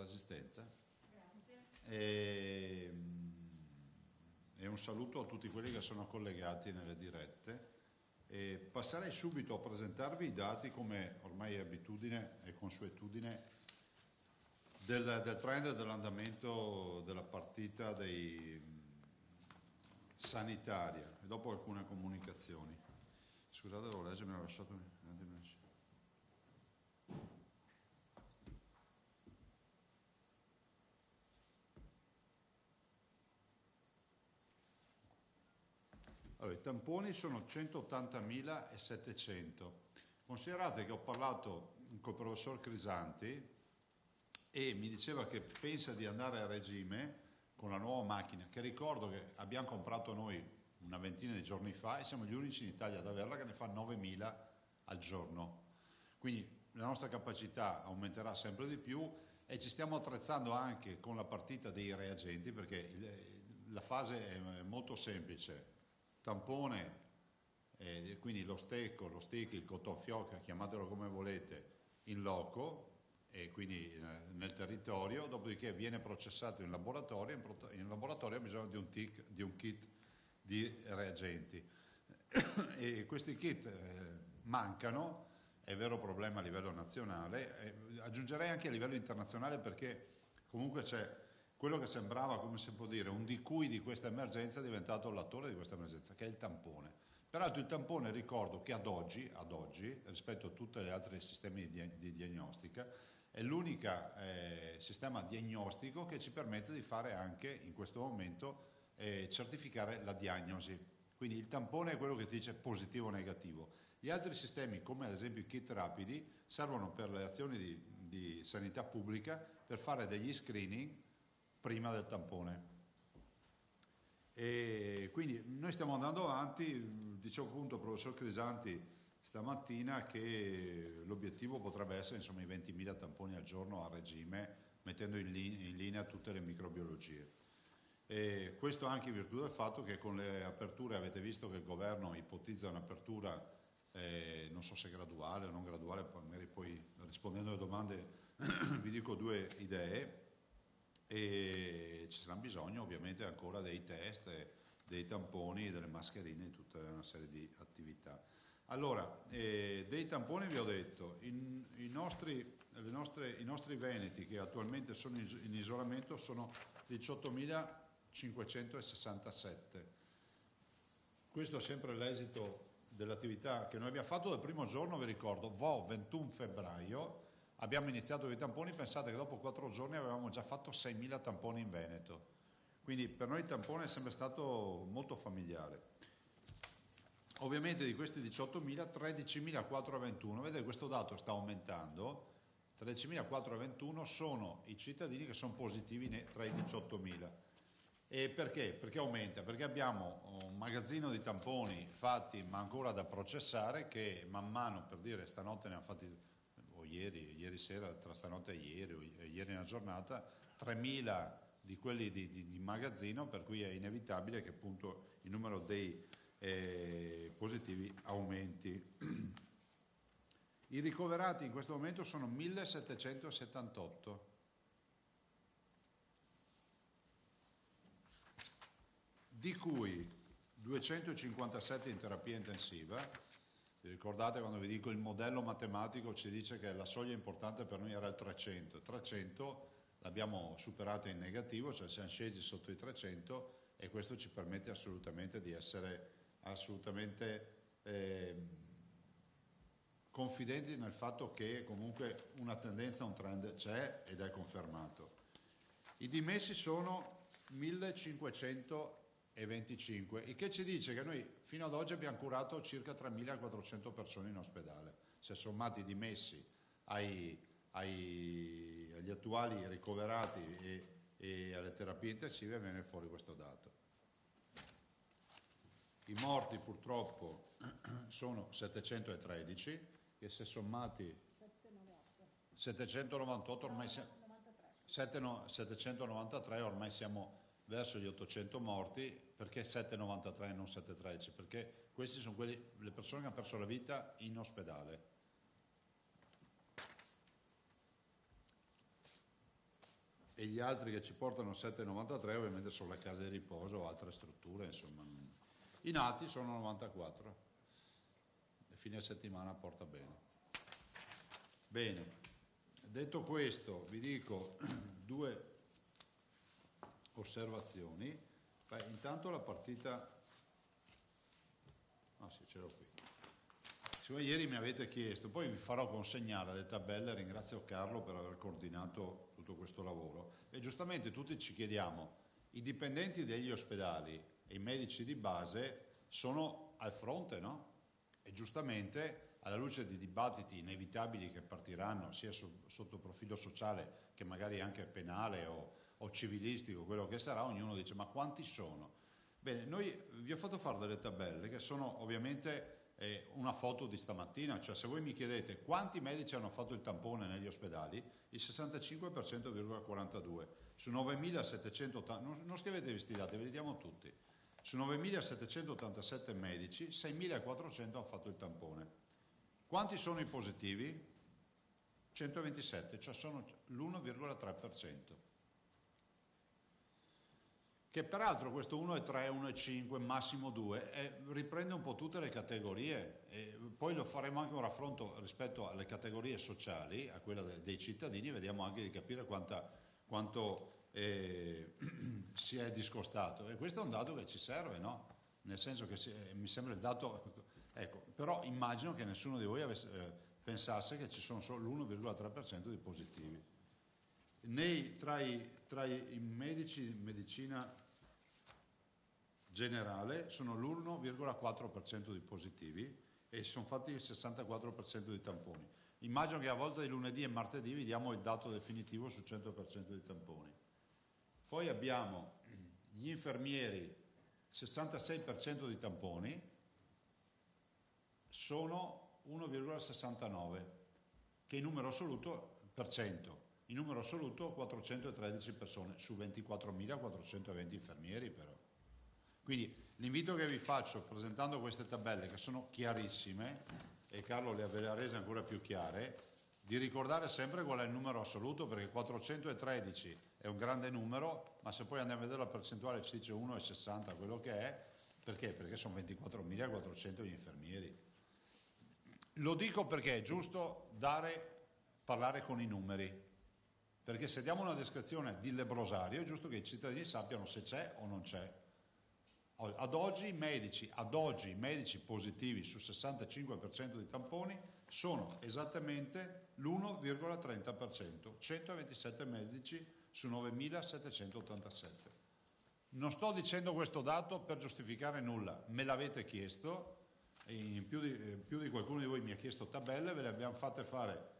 Resistenza. Grazie. E un saluto a tutti quelli che sono collegati nelle dirette. E passerei subito a presentarvi i dati, come ormai è abitudine e consuetudine, del trend dell'andamento della partita sanitaria e dopo alcune comunicazioni. Scusate, devo leggere, mi ha lasciato. Allora, i tamponi sono 180.700. Considerate che ho parlato col professor Crisanti e mi diceva che pensa di andare a regime con la nuova macchina, che ricordo che abbiamo comprato noi una ventina di giorni fa e siamo gli unici in Italia ad averla, che ne fa 9.000 al giorno. Quindi la nostra capacità aumenterà sempre di più e ci stiamo attrezzando anche con la partita dei reagenti, perché la fase è molto semplice: tampone, quindi lo stecco, lo stick, il cotton fioc, chiamatelo come volete, in loco e quindi nel territorio, dopodiché viene processato in laboratorio. In laboratorio ha bisogno di un kit di reagenti e questi kit mancano, è vero problema a livello nazionale, aggiungerei anche a livello internazionale, perché comunque c'è quello che sembrava, come si può dire, un di cui di questa emergenza è diventato l'attore di questa emergenza, che è il tampone. Peraltro il tampone, ricordo che ad oggi rispetto a tutti gli altri sistemi di diagnostica, è l'unico sistema diagnostico che ci permette di fare anche in questo momento certificare la diagnosi. Quindi il tampone è quello che ti dice positivo o negativo. Gli altri sistemi, come ad esempio i kit rapidi, servono per le azioni di sanità pubblica per fare degli screening prima del tampone. E quindi noi stiamo andando avanti. Dicevo appunto al professor Crisanti stamattina che l'obiettivo potrebbe essere insomma i 20.000 tamponi al giorno a regime, mettendo in linea tutte le microbiologie. E questo anche in virtù del fatto che con le aperture, avete visto che il governo ipotizza un'apertura, non so se graduale o non graduale, magari poi rispondendo alle domande vi dico due idee, e ci sarà bisogno ovviamente ancora dei test, dei tamponi, delle mascherine, di tutta una serie di attività. Allora, dei tamponi vi ho detto, i nostri veneti che attualmente sono in isolamento sono 18.567. Questo è sempre l'esito dell'attività che noi abbiamo fatto dal primo giorno. Vi ricordo, 21 febbraio abbiamo iniziato con i tamponi. Pensate che dopo 4 giorni avevamo già fatto 6.000 tamponi in Veneto, quindi per noi il tampone è sempre stato molto familiare. Ovviamente di questi 18.000, 13.421, vedete questo dato sta aumentando, 13.421 sono i cittadini che sono positivi tra i 18.000. E perché? Perché aumenta? Perché abbiamo un magazzino di tamponi fatti ma ancora da processare, che man mano, per dire, stanotte ne hanno fatti, o ieri sera, tra stanotte e ieri, o ieri nella giornata, 3.000 di quelli di magazzino, per cui è inevitabile che appunto il numero dei positivi aumenti. I ricoverati in questo momento sono 1.778, di cui 257 in terapia intensiva. Vi ricordate quando vi dico il modello matematico ci dice che la soglia importante per noi era il 300, 300 l'abbiamo superata in negativo, cioè siamo scesi sotto i 300, e questo ci permette assolutamente di essere assolutamente confidenti nel fatto che comunque una tendenza, un trend c'è ed è confermato. I dimessi sono 1525, il che ci dice che noi fino ad oggi abbiamo curato circa 3400 persone in ospedale. Se sommati i dimessi agli attuali ricoverati e alle terapie intensive, viene fuori questo dato. I morti purtroppo sono 713, che se sommati 798 ormai siamo 793, ormai siamo verso gli 800 morti. Perché 793 e non 713? Perché questi sono le persone che hanno perso la vita in ospedale. e gli altri che ci portano 7,93 ovviamente sono le case di riposo o altre strutture, insomma. I nati sono 94 e fine settimana porta bene. Bene, detto questo vi dico due osservazioni. Beh, intanto la partita, sì, ce l'ho qui. Ieri mi avete chiesto, poi vi farò consegnare le tabelle, ringrazio Carlo per aver coordinato tutto questo lavoro e giustamente tutti ci chiediamo, i dipendenti degli ospedali e i medici di base sono al fronte, no? E giustamente alla luce di dibattiti inevitabili che partiranno sia sotto profilo sociale che magari anche penale o civilistico, quello che sarà, ognuno dice ma quanti sono? Bene, noi vi ho fatto fare delle tabelle che sono ovviamente una foto di stamattina, cioè se voi mi chiedete quanti medici hanno fatto il tampone negli ospedali, il 65,42%, su 9.780, non scrivetevi questi dati, ve li diamo tutti, su 9.787 medici, 6.400 hanno fatto il tampone. Quanti sono i positivi? 127, cioè sono l'1,3%. Che peraltro questo 1,3, 1,5, massimo 2 riprende un po' tutte le categorie e poi lo faremo anche un raffronto rispetto alle categorie sociali, a quella dei cittadini, vediamo anche di capire quanto si è discostato e questo è un dato che ci serve, no? Nel senso che mi sembra il dato, ecco, però immagino che nessuno di voi pensasse che ci sono solo l'1,3% di positivi. Tra i medici di medicina generale sono l'1,4% di positivi e sono fatti il 64% di tamponi. Immagino che a volta di lunedì e martedì vi diamo il dato definitivo sul 100% di tamponi. Poi abbiamo gli infermieri, 66% di tamponi, sono 1,69, che in numero assoluto per cento. In numero assoluto 413 persone su 24.420 infermieri però. Quindi l'invito che vi faccio presentando queste tabelle che sono chiarissime e Carlo le ha rese ancora più chiare, di ricordare sempre qual è il numero assoluto perché 413 è un grande numero, ma se poi andiamo a vedere la percentuale ci dice 1,60 quello che è, perché? Perché sono 24.400 gli infermieri. Lo dico perché è giusto parlare con i numeri, perché se diamo una descrizione di lebbrosario è giusto che i cittadini sappiano se c'è o non c'è. Ad oggi i medici positivi su 65% di tamponi sono esattamente l'1,30%, 127 medici su 9.787. Non sto dicendo questo dato per giustificare nulla, me l'avete chiesto, e più di qualcuno di voi mi ha chiesto tabelle, ve le abbiamo fatte fare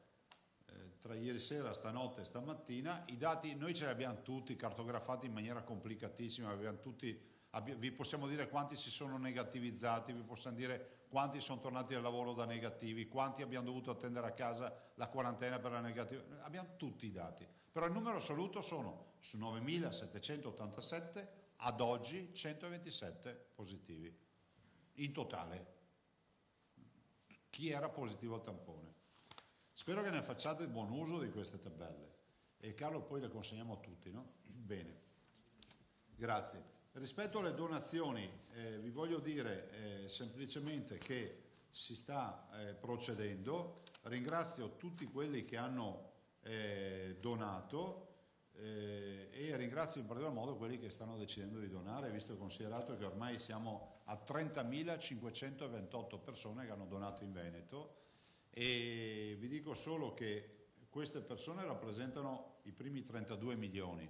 tra ieri sera, stanotte e stamattina. I dati noi ce li abbiamo tutti cartografati in maniera complicatissima, vi possiamo dire quanti si sono negativizzati, vi possiamo dire quanti sono tornati al lavoro da negativi, quanti abbiamo dovuto attendere a casa la quarantena per la negativa, abbiamo tutti i dati, però il numero assoluto sono su 9.787 ad oggi 127 positivi in totale. Chi era positivo al tampone? Spero che ne facciate buon uso di queste tabelle e Carlo poi le consegniamo a tutti, no? Bene, grazie. Rispetto alle donazioni vi voglio dire semplicemente che si sta procedendo, ringrazio tutti quelli che hanno donato e ringrazio in particolar modo quelli che stanno decidendo di donare, visto e considerato che ormai siamo a 30.528 persone che hanno donato in Veneto e vi dico solo che queste persone rappresentano i primi 32 milioni,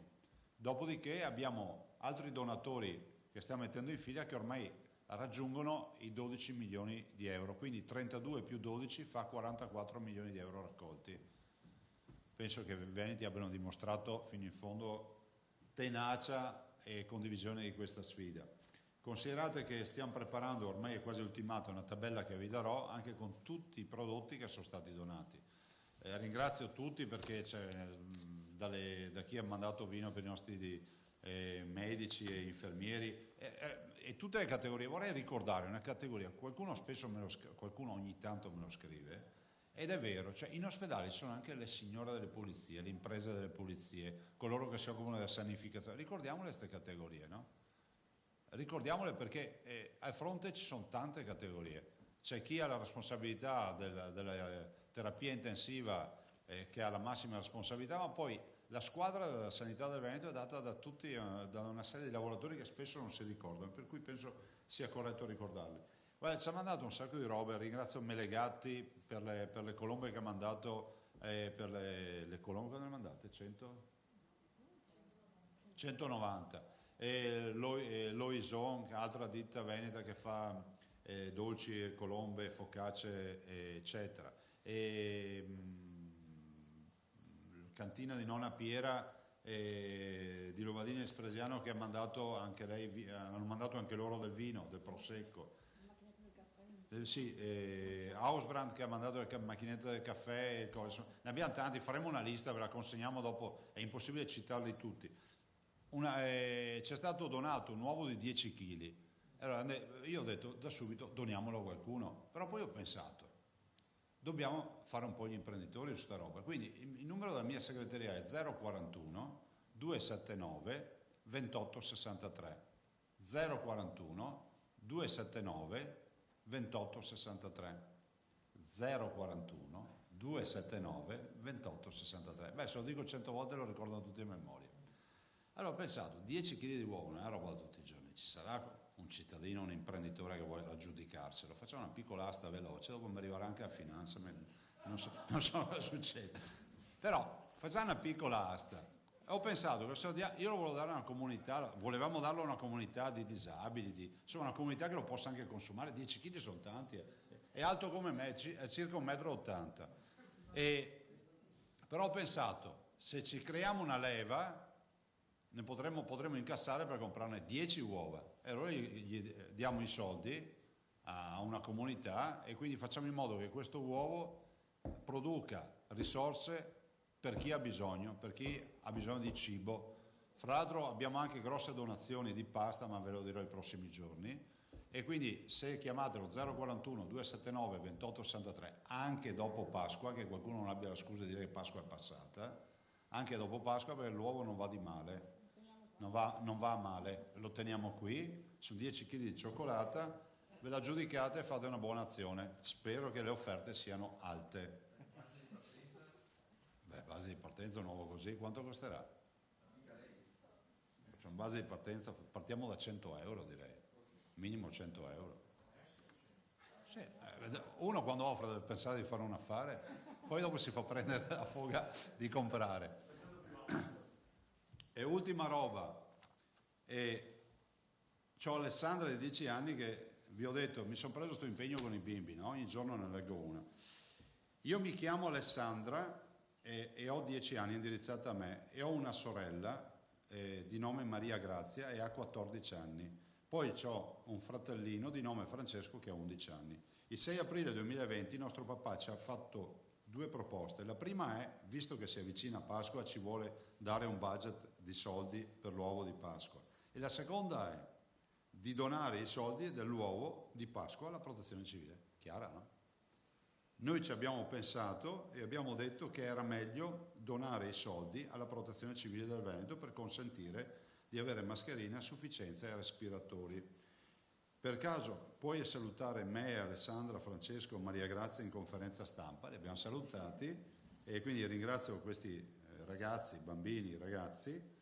dopodiché abbiamo altri donatori che stiamo mettendo in fila che ormai raggiungono i 12 milioni di euro, quindi 32 più 12 fa 44 milioni di euro raccolti. Penso che i veneti abbiano dimostrato fino in fondo tenacia e condivisione di questa sfida. Considerate che stiamo preparando, ormai è quasi ultimata, una tabella che vi darò anche con tutti i prodotti che sono stati donati. Ringrazio tutti perché c'è da chi ha mandato vino per i nostri medici e infermieri e tutte le categorie. Vorrei ricordare una categoria, qualcuno ogni tanto me lo scrive, Ed è vero, cioè in ospedale ci sono anche le signore delle pulizie, le imprese delle pulizie, coloro che si occupano della sanificazione. Ricordiamole queste categorie, no? Ricordiamole perché al fronte ci sono tante categorie. C'è chi ha la responsabilità della terapia intensiva, che ha la massima responsabilità, ma poi la squadra della sanità del Veneto è data da tutti, da una serie di lavoratori che spesso non si ricordano, per cui penso sia corretto ricordarli. Guarda, ci ha mandato un sacco di robe, ringrazio Melegatti per le colombe che ha mandato, per le colombe che ne ha mandate? 100? 190. E Loison, altra ditta veneta che fa dolci, colombe, focacce, eccetera. Cantina di Nonna Piera di Lovadini Espresiano che ha mandato anche lei, hanno mandato anche loro del vino, del prosecco. Sì, Hausbrand che ha mandato le macchinette del caffè, ne abbiamo tanti, faremo una lista, ve la consegniamo dopo, è impossibile citarli tutti. C'è stato donato un uovo di 10 kg, allora io ho detto da subito doniamolo a qualcuno, però poi ho pensato, dobbiamo fare un po' gli imprenditori su sta roba, quindi il numero della mia segreteria è 041 279 2863, 041 279 2863, 041 279 2863. Beh, se lo dico 100 volte lo ricordano tutti a memoria. Allora ho pensato, 10 kg di uovo non è roba da tutti i giorni, ci sarà un cittadino, un imprenditore che vuole aggiudicarselo, facciamo una piccola asta veloce, dopo mi arriverà anche a finanza, non so cosa succede, però facciamo una piccola asta. Ho pensato che io lo volevo dare a una comunità, volevamo darlo a una comunità di disabili, insomma una comunità che lo possa anche consumare, 10 kg sono tanti, è alto come me, è circa 1,80 m. Però ho pensato, se ci creiamo una leva, ne potremo incassare per comprarne 10 uova e allora gli diamo i soldi a una comunità e quindi facciamo in modo che questo uovo produca risorse per chi ha bisogno di cibo. Fra l'altro abbiamo anche grosse donazioni di pasta, ma ve lo dirò i prossimi giorni. E quindi se chiamate lo 041 279 2863 anche dopo Pasqua, che qualcuno non abbia la scusa di dire che Pasqua è passata, anche dopo Pasqua, perché l'uovo non va di male. Non va a male, lo teniamo qui, su 10 kg di cioccolata, ve la giudicate e fate una buona azione. Spero che le offerte siano alte. Beh, base di partenza un uovo così, quanto costerà? C'è una base di partenza, partiamo da 100 euro direi, minimo 100 euro. Sì, uno quando offre deve pensare di fare un affare, poi dopo si fa prendere la foga di comprare. E ultima roba, c'ho Alessandra di 10 anni che vi ho detto, mi sono preso questo impegno con i bimbi, no? Ogni giorno ne leggo una. Io mi chiamo Alessandra e ho 10 anni, indirizzata a me, e ho una sorella di nome Maria Grazia e ha 14 anni. Poi ho un fratellino di nome Francesco che ha 11 anni. Il 6 aprile 2020 il nostro papà ci ha fatto 2 proposte. La prima è, visto che si avvicina Pasqua, ci vuole dare un budget di soldi per l'uovo di Pasqua. E la seconda è di donare i soldi dell'uovo di Pasqua alla Protezione Civile. Chiara, no? Noi ci abbiamo pensato e abbiamo detto che era meglio donare i soldi alla Protezione Civile del Veneto per consentire di avere mascherine a sufficienza e respiratori. Per caso puoi salutare me, Alessandra, Francesco, Maria Grazia in conferenza stampa, li abbiamo salutati e quindi ringrazio questi ragazzi, bambini, ragazzi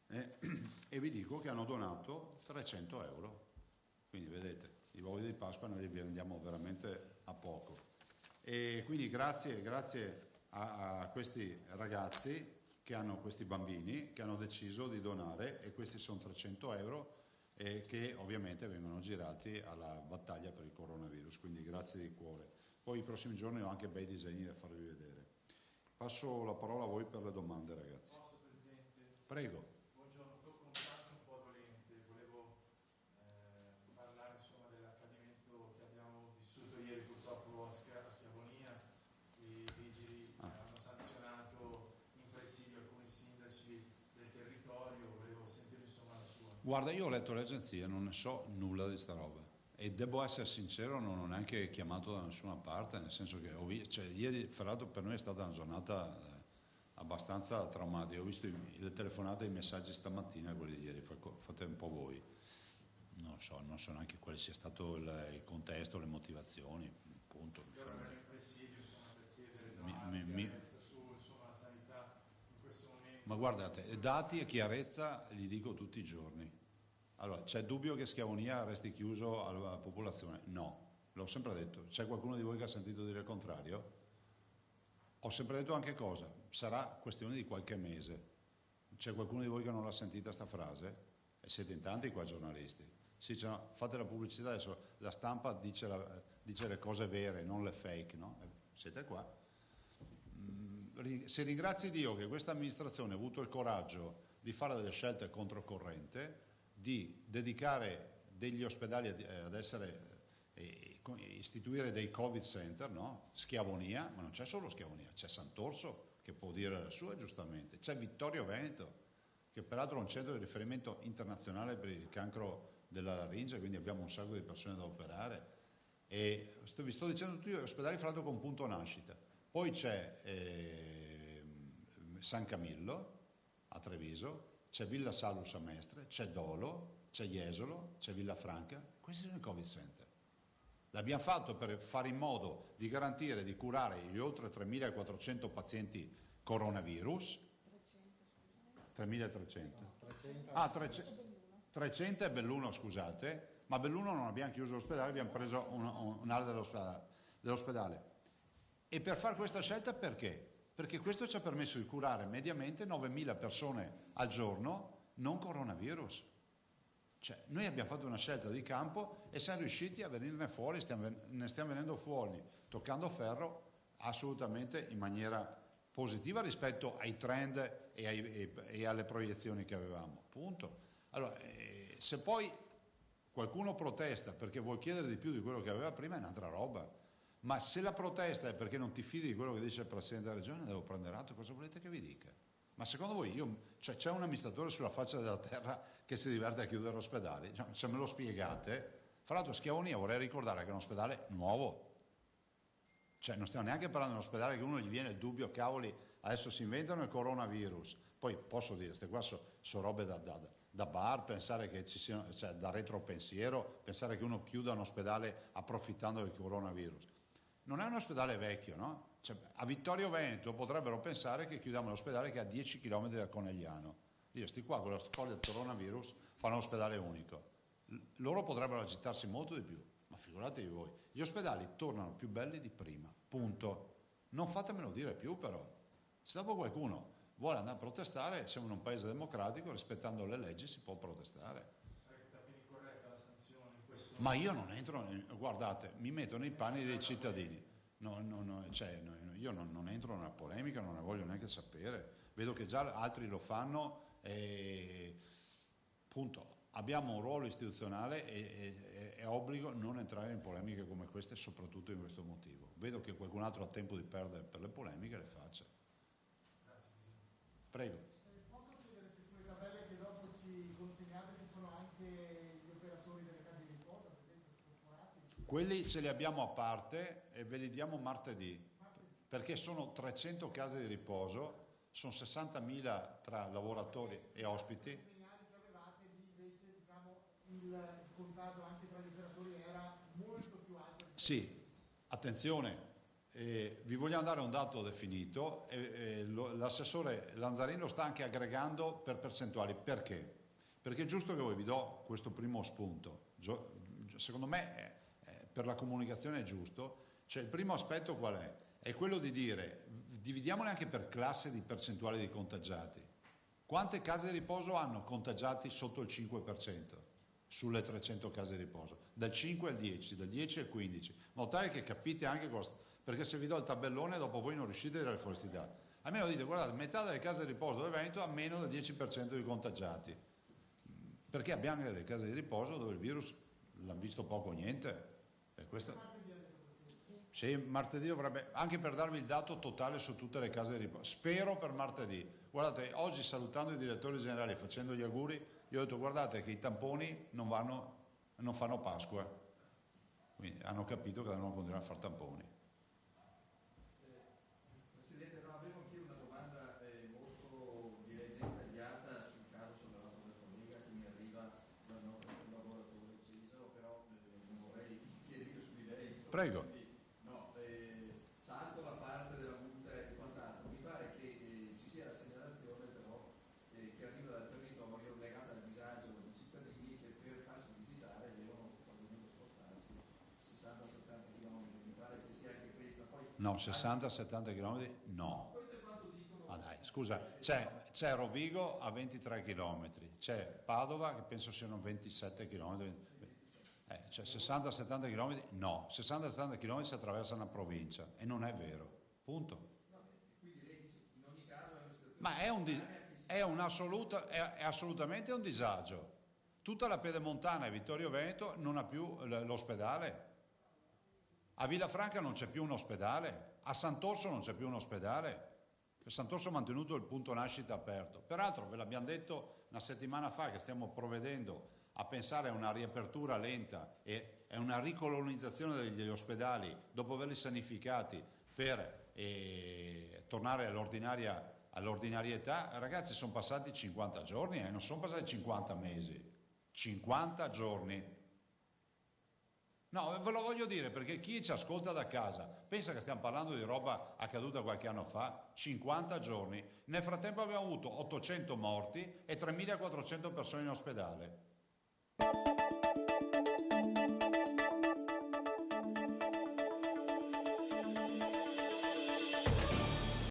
e vi dico che hanno donato 300 euro. Quindi vedete, i uovi di Pasqua noi li vendiamo veramente a poco. E quindi grazie a questi ragazzi che hanno questi bambini che hanno deciso di donare e questi sono 300 euro e che ovviamente vengono girati alla battaglia per il coronavirus, quindi grazie di cuore. Poi i prossimi giorni ho anche bei disegni da farvi vedere. Passo la parola a voi per le domande, ragazzi. Posso, Presidente? Prego. Buongiorno, tocco un tasto un po' dolente, volevo parlare insomma dell'accadimento che abbiamo vissuto ieri purtroppo a Schiavonia. I vigili hanno sanzionato in presidio alcuni sindaci del territorio, volevo sentire insomma la sua. Guarda, io ho letto le agenzie, non ne so nulla di sta roba. E devo essere sincero, non ho neanche chiamato da nessuna parte, nel senso che cioè, ieri, fra l'altro, per noi è stata una giornata abbastanza traumatica. Ho visto le telefonate e i messaggi stamattina, quelli di ieri, fate un po' voi. Non so neanche quale sia stato il contesto, le motivazioni, punto. Allora, il presidio, insomma, per chiedere chiarezza su, insomma, la sanità in questo momento. Ma guardate, dati e chiarezza li dico tutti i giorni. Allora, c'è dubbio che Schiavonia resti chiuso alla popolazione? No, l'ho sempre detto. C'è qualcuno di voi che ha sentito dire il contrario? Ho sempre detto anche cosa? Sarà questione di qualche mese. C'è qualcuno di voi che non l'ha sentita sta frase? E siete in tanti qua giornalisti. Sì, cioè, no, fate la pubblicità adesso, la stampa dice le cose vere, non le fake, no? Siete qua. Se ringrazi Dio che questa amministrazione ha avuto il coraggio di fare delle scelte controcorrente, di dedicare degli ospedali ad essere, istituire dei Covid center, no? Schiavonia, ma non c'è solo Schiavonia, c'è Sant'Orso che può dire la sua giustamente, c'è Vittorio Veneto, che peraltro è un centro di riferimento internazionale per il cancro della laringe, quindi abbiamo un sacco di persone da operare. E vi sto dicendo tutti gli ospedali, fra l'altro, con punto nascita. Poi c'è San Camillo a Treviso, c'è Villa Salus a Mestre, c'è Dolo, c'è Jesolo, c'è Villafranca. Questi sono i Covid center. L'abbiamo fatto per fare in modo di garantire, di curare gli oltre 3.400 pazienti coronavirus. 3.300? 300 è Belluno, scusate, ma a Belluno non abbiamo chiuso l'ospedale, abbiamo preso un'area dell'ospedale. E per fare questa scelta perché? Perché questo ci ha permesso di curare mediamente 9.000 persone al giorno non coronavirus. Cioè, noi abbiamo fatto una scelta di campo e siamo riusciti a venirne fuori, ne stiamo venendo fuori, toccando ferro assolutamente in maniera positiva rispetto ai trend e alle proiezioni che avevamo. Punto. Allora, se poi qualcuno protesta perché vuol chiedere di più di quello che aveva prima è un'altra roba. Ma se la protesta è perché non ti fidi di quello che dice il Presidente della Regione, devo prendere atto, cosa volete che vi dica? Ma secondo voi c'è un amministratore sulla faccia della terra che si diverte a chiudere l'ospedale? Cioè, se me lo spiegate. Fra l'altro Schiavonia vorrei ricordare che è un ospedale nuovo. Cioè non stiamo neanche parlando di un ospedale che uno gli viene il dubbio, cavoli, adesso si inventano il coronavirus. Poi posso dire, queste qua sono robe da bar, pensare che ci siano, cioè da retropensiero, pensare che uno chiuda un ospedale approfittando del coronavirus. Non è un ospedale vecchio, no? Cioè, a Vittorio Veneto potrebbero pensare che chiudiamo l'ospedale che è a 10 km da Conegliano. Io sti qua con la storia del coronavirus fanno un ospedale unico. Loro potrebbero agitarsi molto di più, ma figuratevi voi. Gli ospedali tornano più belli di prima, punto. Non fatemelo dire più però. Se dopo qualcuno vuole andare a protestare, siamo in un paese democratico, rispettando le leggi si può protestare. Ma io non entro, guardate, mi metto nei panni dei cittadini. Io non entro nella polemica, non ne voglio neanche sapere. Vedo che già altri lo fanno e punto. Abbiamo un ruolo istituzionale e è obbligo non entrare in polemiche come queste, soprattutto in questo motivo. Vedo che qualcun altro ha tempo di perdere per le polemiche, le faccia. Prego. Posso chiedere se sulle tabelle che dopo ci consegnate ci sono anche gli operatori delle case di riposo, per esempio, scorporati? Quelli ce li abbiamo a parte e ve li diamo martedì, perché sono 300 case di riposo, sono 60.000 tra lavoratori e ospiti. I segnali che avevate invece, diciamo, il contagio anche tra gli operatori era molto più alto. Sì, attenzione. Vi vogliamo dare un dato definito, l'assessore Lanzarin lo sta anche aggregando per percentuali. Perché? Perché è giusto che voi vi do questo primo spunto. Secondo me per la comunicazione è giusto. Cioè il primo aspetto qual è? È quello di dire, dividiamole anche per classe di percentuale di contagiati. Quante case di riposo hanno contagiati sotto il 5%? Sulle 300 case di riposo, dal 5 al 10, dal 10 al 15, in modo tale che capite anche cosa. Perché se vi do il tabellone dopo voi non riuscite a dire le fuori dati. Almeno dite, guardate, metà delle case di riposo del Veneto ha meno del 10% di contagiati. Perché abbiamo delle case di riposo dove il virus l'hanno visto poco o niente. E questo... Sì, martedì dovrebbe, anche per darvi il dato totale su tutte le case di riposo. Spero per martedì. Guardate, oggi salutando i direttori generali e facendo gli auguri, io ho detto guardate che i tamponi non fanno Pasqua. Quindi hanno capito che devono continuare a fare tamponi. Presidente, no, avevo anche una domanda molto direi dettagliata sul caso sollevato dal collega che mi arriva dal nostro collaboratore Cesaro, però non vorrei chiedere su di lei. Insomma, Prego. quindi, no, salto la parte della multa e quant'altro. Mi pare che ci sia la segnalazione però che arriva dal territorio legata al disagio dei cittadini che per farsi visitare devono probabilmente spostarsi 60-70 km. Mi pare che sia anche questa. Poi, No, 60-70 km no. questo è quanto dicono. Ma dai, scusa, c'è Rovigo a 23 km, c'è Padova che penso siano 27 km, cioè 60-70 km no, 60-70 km si attraversa una provincia e non è vero, punto. Quindi lei dice in ogni caso è una situazione. Ma è assolutamente un disagio. Tutta la Pedemontana e Vittorio Veneto non ha più l'ospedale. A Villafranca non c'è più un ospedale, a Sant'Orso non c'è più un ospedale. Sant'Orso ha mantenuto il punto nascita aperto. Peraltro ve l'abbiamo detto una settimana fa che stiamo provvedendo a pensare a una riapertura lenta e a una ricolonizzazione degli ospedali dopo averli sanificati per tornare all'ordinarietà. Ragazzi, sono passati 50 giorni, non sono passati 50 mesi, 50 giorni. No, ve lo voglio dire perché chi ci ascolta da casa pensa che stiamo parlando di roba accaduta qualche anno fa, 50 giorni. Nel frattempo abbiamo avuto 800 morti e 3.400 persone in ospedale.